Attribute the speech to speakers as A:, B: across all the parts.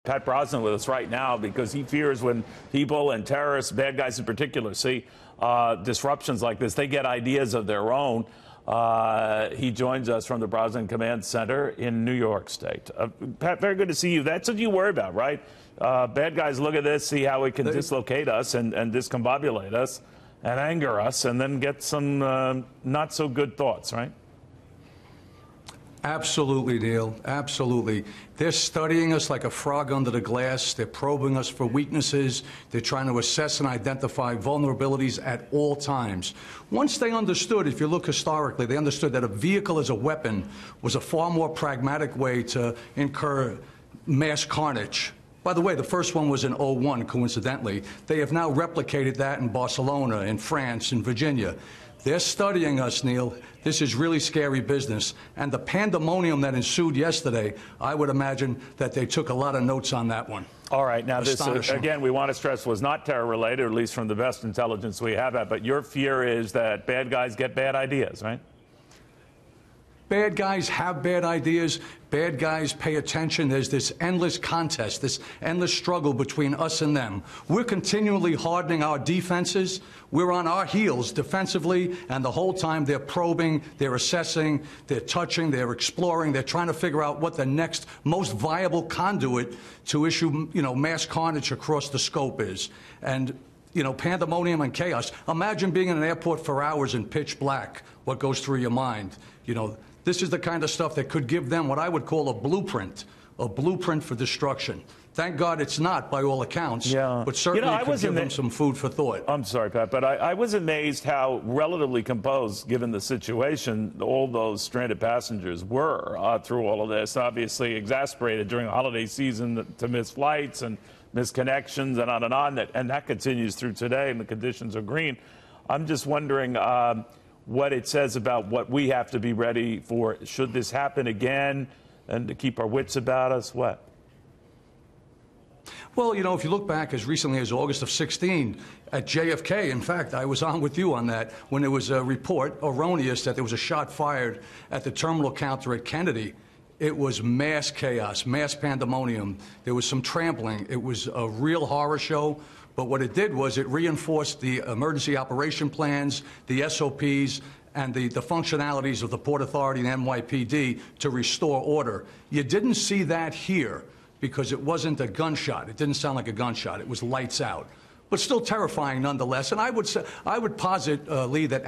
A: Pat Brosnan with us right now because he fears when people and terrorists, bad guys in particular, see disruptions like this, they get ideas of their own. He joins us from the Brosnan Command Center in New York State. Pat, very good to see you. That's what you worry about, right? Bad guys look at this, see how it can dislocate us and discombobulate us and anger us, and then get some not so good thoughts, right?
B: Absolutely, Neil. Absolutely. They're studying us like a frog under the glass. They're probing us for weaknesses. They're trying to assess and identify vulnerabilities at all times. Once they understood, if you look historically, they understood that a vehicle as a weapon was a far more pragmatic way to incur mass carnage. By the way, the first one was in '01, coincidentally. They have now replicated that in Barcelona, in France, in Virginia. They're studying us, Neil. This is really scary business. And the pandemonium that ensued yesterday, I would imagine that they took a lot of notes on that one.
A: All right. Now, this, again, we want to stress was not terror-related, at least from the best intelligence we have. But your fear is that bad guys get bad ideas, right?
B: Bad guys have bad ideas. Bad guys pay attention. There's this endless contest, this endless struggle between us and them. We're continually hardening our defenses. We're on our heels defensively, and the whole time they're probing, they're assessing, they're touching, they're exploring, they're trying to figure out what the next most viable conduit to issue, mass carnage across the scope is. And pandemonium and chaos. Imagine being in an airport for hours in pitch black. What goes through your mind? This is the kind of stuff that could give them what I would call a blueprint for destruction. Thank God it's not, by all accounts, but certainly it could give them some food for thought.
A: I'm sorry, Pat, but I was amazed how relatively composed, given the situation, all those stranded passengers were through all of this. Obviously exasperated during the holiday season to miss flights and miss connections and on, and that continues through today, and the conditions are green. I'm just wondering what it says about what we have to be ready for. Should this happen again, and to keep our wits about us, what?
B: Well, if you look back as recently as August of '16 at JFK, in fact, I was on with you on that, when there was a report, erroneous, that there was a shot fired at the terminal counter at Kennedy. It was mass chaos, mass pandemonium. There was some trampling. It was a real horror show. But what it did was it reinforced the emergency operation plans, the SOPs, and the functionalities of the Port Authority and NYPD to restore order. You didn't see that here because it wasn't a gunshot. It didn't sound like a gunshot. It was lights out. But still terrifying nonetheless. And I would posit, Lee, that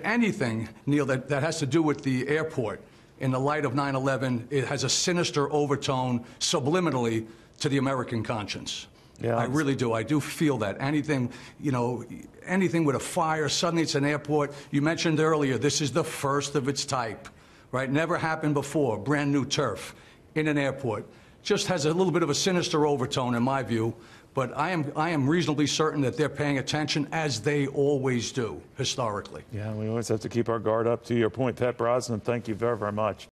B: anything, Neil, that has to do with the airport in the light of 9/11, it has a sinister overtone subliminally to the American conscience. Yeah, I really do. I do feel that. Anything with a fire, suddenly it's an airport. You mentioned earlier, this is the first of its type, right? Never happened before. Brand new turf in an airport. Just has a little bit of a sinister overtone in my view. But I am reasonably certain that they're paying attention, as they always do, historically.
A: Yeah, we always have to keep our guard up. To your point, Pat Brosnan, thank you very, very much.